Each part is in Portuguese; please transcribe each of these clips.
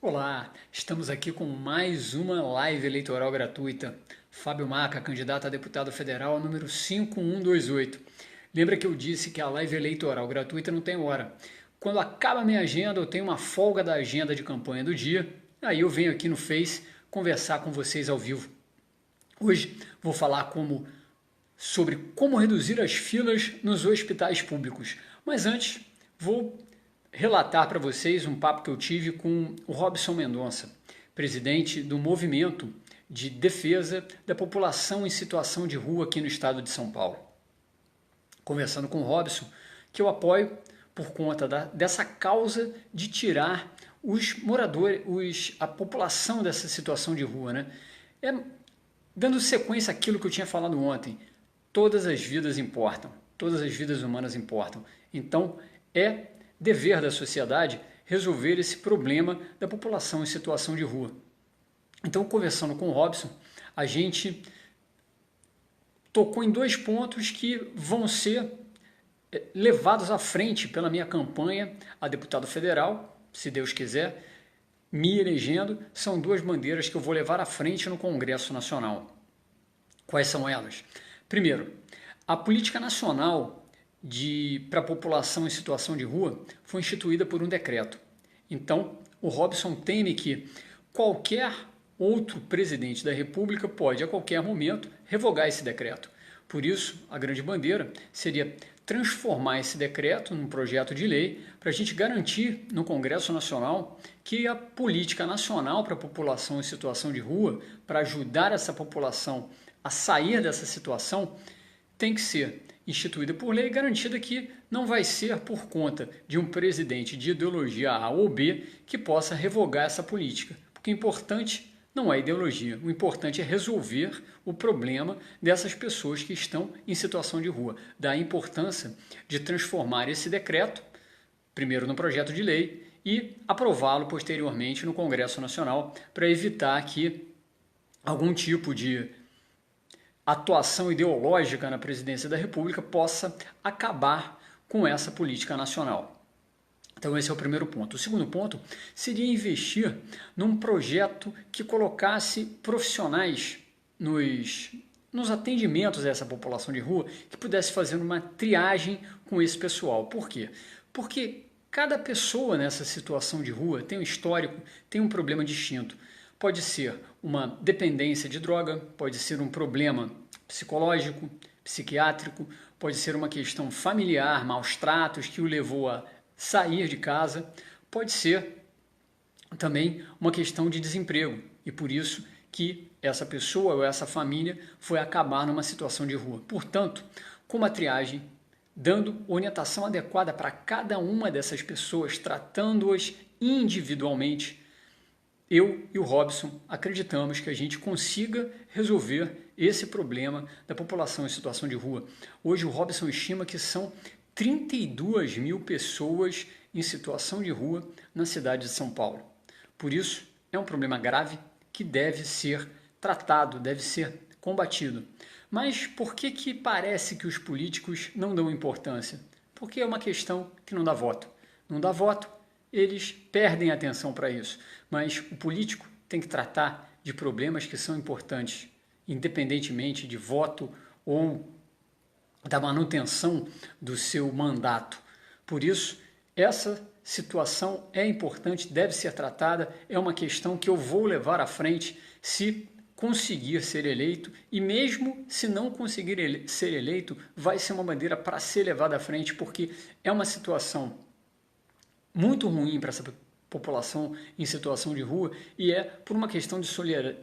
Olá, estamos aqui com mais uma live eleitoral gratuita. Fábio Maca, candidato a deputado federal, número 5128. Lembra que eu disse que a live eleitoral gratuita não tem hora. Quando acaba a minha agenda, eu tenho uma folga da agenda de campanha do dia, aí eu venho aqui no Face conversar com vocês ao vivo. Hoje vou falar sobre como reduzir as filas nos hospitais públicos. Mas antes, vou relatar para vocês um papo que eu tive com o Robson Mendonça, presidente do Movimento de Defesa da População em Situação de Rua aqui no estado de São Paulo. Conversando com o Robson, que eu apoio por conta dessa causa de tirar os moradores, a população dessa situação de rua, né? Dando sequência àquilo que eu tinha falado ontem, todas as vidas importam, todas as vidas humanas importam. Então, é dever da sociedade resolver esse problema da população em situação de rua. Então, conversando com o Robson, a gente tocou em dois pontos que vão ser levados à frente pela minha campanha a deputado federal, se Deus quiser, me elegendo. São duas bandeiras que eu vou levar à frente no Congresso Nacional. Quais são elas? Primeiro, a política nacional para a população em situação de rua foi instituída por um decreto. Então, o Robson teme que qualquer outro presidente da República pode, a qualquer momento, revogar esse decreto. Por isso, a grande bandeira seria transformar esse decreto num projeto de lei para a gente garantir no Congresso Nacional que a política nacional para a população em situação de rua, para ajudar essa população a sair dessa situação, tem que ser instituída por lei, garantida que não vai ser por conta de um presidente de ideologia A ou B que possa revogar essa política. Porque o importante não é a ideologia, o importante é resolver o problema dessas pessoas que estão em situação de rua. Daí a importância de transformar esse decreto, primeiro no projeto de lei, e aprová-lo posteriormente no Congresso Nacional, para evitar que algum tipo de atuação ideológica na presidência da República possa acabar com essa política nacional. Então esse é o primeiro ponto. O segundo ponto seria investir num projeto que colocasse profissionais nos atendimentos dessa população de rua, que pudesse fazer uma triagem com esse pessoal. Por quê? Porque cada pessoa nessa situação de rua tem um histórico, tem um problema distinto. Pode ser uma dependência de droga, pode ser um problema psicológico, psiquiátrico, pode ser uma questão familiar, maus tratos que o levou a sair de casa, pode ser também uma questão de desemprego e por isso que essa pessoa ou essa família foi acabar numa situação de rua. Portanto, com uma triagem, dando orientação adequada para cada uma dessas pessoas, tratando-as individualmente, eu e o Robson acreditamos que a gente consiga resolver esse problema da população em situação de rua. Hoje o Robson estima que são 32 mil pessoas em situação de rua na cidade de São Paulo. Por isso, é um problema grave que deve ser tratado, deve ser combatido. Mas por que parece que os políticos não dão importância? Porque é uma questão que não dá voto. Não dá voto, eles perdem atenção para isso. Mas o político tem que tratar de problemas que são importantes, independentemente de voto ou da manutenção do seu mandato. Por isso, essa situação é importante, deve ser tratada, é uma questão que eu vou levar à frente se conseguir ser eleito, e mesmo se não conseguir ser eleito, vai ser uma bandeira para ser levada à frente, porque é uma situação muito ruim para essa população em situação de rua e é por uma questão de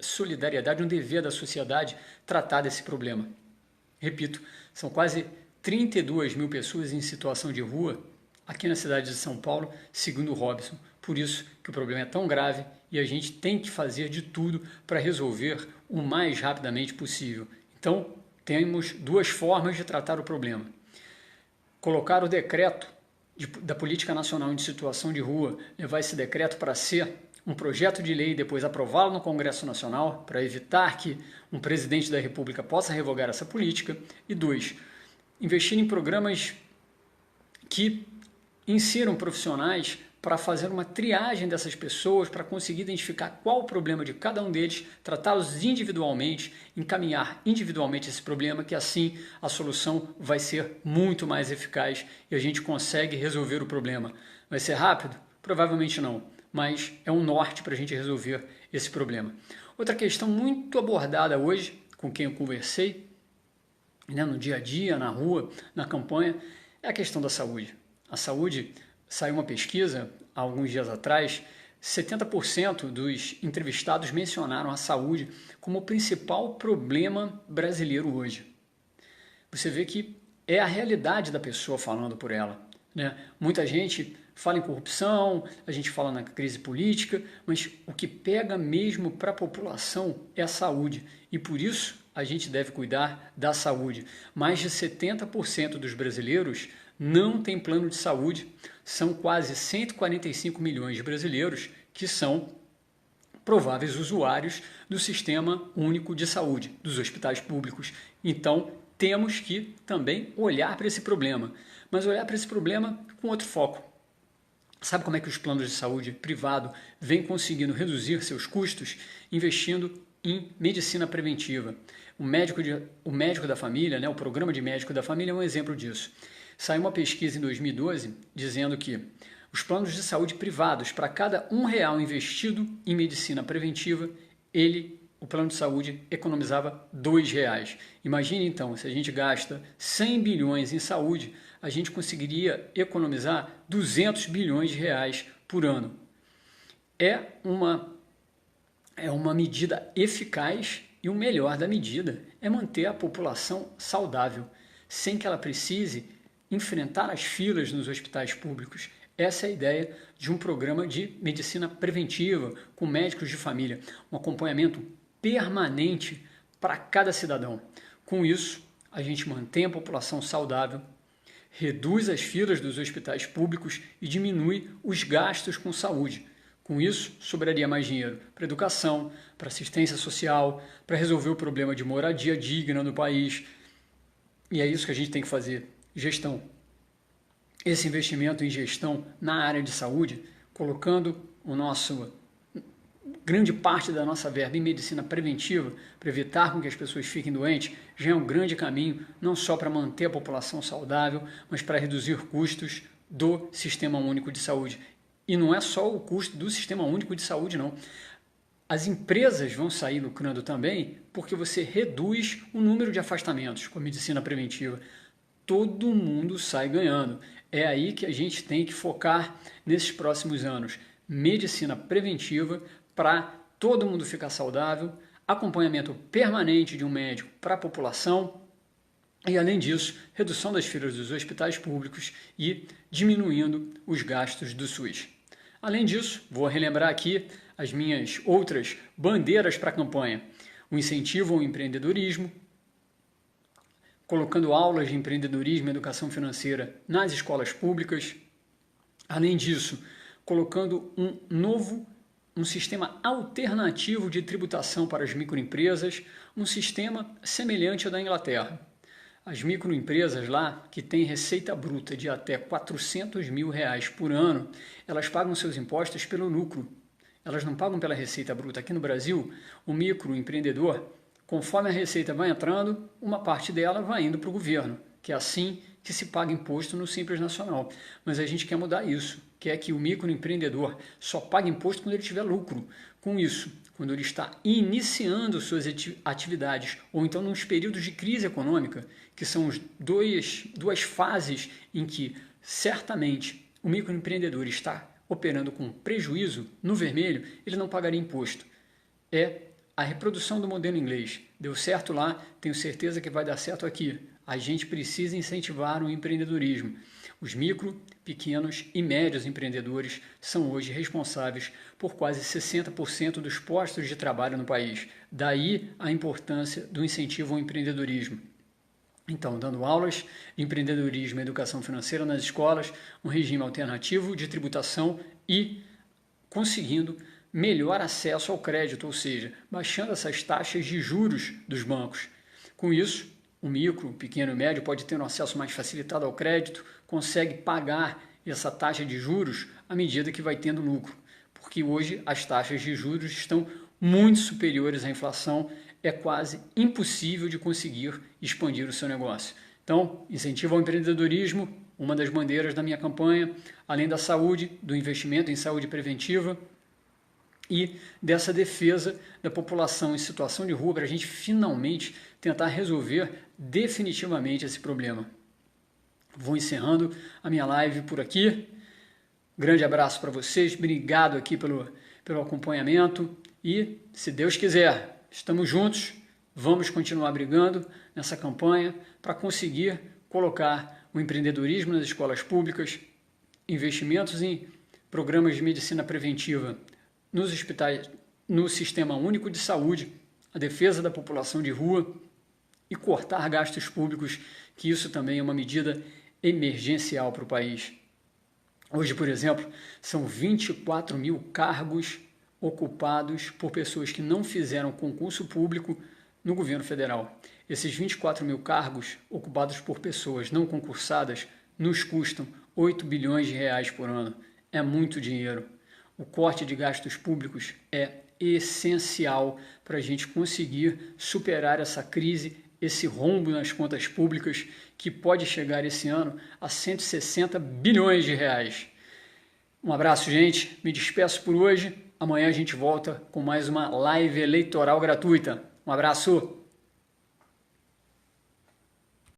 solidariedade, um dever da sociedade tratar desse problema. Repito, são quase 32 mil pessoas em situação de rua aqui na cidade de São Paulo, segundo o Robson. Por isso que o problema é tão grave e a gente tem que fazer de tudo para resolver o mais rapidamente possível. Então, temos duas formas de tratar o problema. Colocar o decreto da Política Nacional de Situação de Rua, levar esse decreto para ser um projeto de lei e depois aprová-lo no Congresso Nacional para evitar que um presidente da República possa revogar essa política. E dois, investir em programas que insiram profissionais para fazer uma triagem dessas pessoas, para conseguir identificar qual o problema de cada um deles, tratá-los individualmente, encaminhar individualmente esse problema, que assim a solução vai ser muito mais eficaz e a gente consegue resolver o problema. Vai ser rápido? Provavelmente não, mas é um norte para a gente resolver esse problema. Outra questão muito abordada hoje, com quem eu conversei, né, no dia a dia, na rua, na campanha, é a questão da saúde. A saúde, saiu uma pesquisa há alguns dias atrás, 70% dos entrevistados mencionaram a saúde como o principal problema brasileiro hoje. Você vê que é a realidade da pessoa falando por ela, né? Muita gente fala em corrupção, a gente fala na crise política, mas o que pega mesmo para a população é a saúde. E por isso a gente deve cuidar da saúde. Mais de 70% dos brasileiros não têm plano de saúde. São quase 145 milhões de brasileiros que são prováveis usuários do Sistema Único de Saúde, dos hospitais públicos. Então, temos que também olhar para esse problema, mas olhar para esse problema com outro foco. Sabe como é que os planos de saúde privado vêm conseguindo reduzir seus custos? Investindo em medicina preventiva. O médico da família, né, o programa de médico da família é um exemplo disso. Saiu uma pesquisa em 2012 dizendo que os planos de saúde privados, para cada R$1 investido em medicina preventiva, o plano de saúde economizava R$2. Imagine então, se a gente gasta 100 bilhões em saúde, a gente conseguiria economizar 200 bilhões de reais por ano. É uma medida eficaz e o melhor da medida é manter a população saudável, sem que ela precise enfrentar as filas nos hospitais públicos. Essa é a ideia de um programa de medicina preventiva com médicos de família, um acompanhamento permanente para cada cidadão. Com isso, a gente mantém a população saudável, reduz as filas dos hospitais públicos e diminui os gastos com saúde. Com isso, sobraria mais dinheiro para educação, para assistência social, para resolver o problema de moradia digna no país. E é isso que a gente tem que fazer, gestão. Esse investimento em gestão na área de saúde, colocando grande parte da nossa verba em medicina preventiva, para evitar com que as pessoas fiquem doentes, já é um grande caminho, não só para manter a população saudável, mas para reduzir custos do Sistema Único de Saúde. E não é só o custo do Sistema Único de Saúde, não. As empresas vão sair lucrando também porque você reduz o número de afastamentos com a medicina preventiva. Todo mundo sai ganhando. É aí que a gente tem que focar nesses próximos anos. Medicina preventiva para todo mundo ficar saudável, acompanhamento permanente de um médico para a população e, além disso, redução das filas dos hospitais públicos e diminuindo os gastos do SUS. Além disso, vou relembrar aqui as minhas outras bandeiras para a campanha. O incentivo ao empreendedorismo, colocando aulas de empreendedorismo e educação financeira nas escolas públicas. Além disso, colocando um sistema alternativo de tributação para as microempresas, um sistema semelhante ao da Inglaterra. As microempresas lá, que têm receita bruta de até R$400 mil por ano, elas pagam seus impostos pelo lucro. Elas não pagam pela receita bruta. Aqui no Brasil, o microempreendedor, conforme a receita vai entrando, uma parte dela vai indo para o governo, que é assim que se paga imposto no Simples Nacional. Mas a gente quer mudar isso, quer que o microempreendedor só pague imposto quando ele tiver lucro. Com isso, quando ele está iniciando suas atividades, ou então nos períodos de crise econômica, que são duas fases em que certamente o microempreendedor está operando com prejuízo no vermelho, ele não pagaria imposto. É a reprodução do modelo inglês. Deu certo lá, tenho certeza que vai dar certo aqui. A gente precisa incentivar o empreendedorismo. Os micro, pequenos e médios empreendedores são hoje responsáveis por quase 60% dos postos de trabalho no país. Daí a importância do incentivo ao empreendedorismo. Então, dando aulas de empreendedorismo e educação financeira nas escolas, um regime alternativo de tributação e conseguindo melhor acesso ao crédito, ou seja, baixando essas taxas de juros dos bancos. Com isso, o micro, pequeno e médio pode ter um acesso mais facilitado ao crédito, consegue pagar essa taxa de juros à medida que vai tendo lucro, porque hoje as taxas de juros estão muito superiores à inflação, é quase impossível de conseguir expandir o seu negócio. Então, incentivo ao empreendedorismo, uma das bandeiras da minha campanha, além da saúde, do investimento em saúde preventiva e dessa defesa da população em situação de rua para a gente finalmente tentar resolver definitivamente esse problema. Vou encerrando a minha live por aqui. Grande abraço para vocês, obrigado aqui pelo acompanhamento e, se Deus quiser, estamos juntos, vamos continuar brigando nessa campanha para conseguir colocar o empreendedorismo nas escolas públicas, investimentos em programas de medicina preventiva nos hospitais, no Sistema Único de Saúde, a defesa da população de rua e cortar gastos públicos, que isso também é uma medida emergencial para o país. Hoje, por exemplo, são 24 mil cargos ocupados por pessoas que não fizeram concurso público no governo federal. Esses 24 mil cargos ocupados por pessoas não concursadas nos custam 8 bilhões de reais por ano. É muito dinheiro. O corte de gastos públicos é essencial para a gente conseguir superar essa crise, esse rombo nas contas públicas que pode chegar esse ano a 160 bilhões de reais. Um abraço, gente. Me despeço por hoje. Amanhã a gente volta com mais uma live eleitoral gratuita. Um abraço!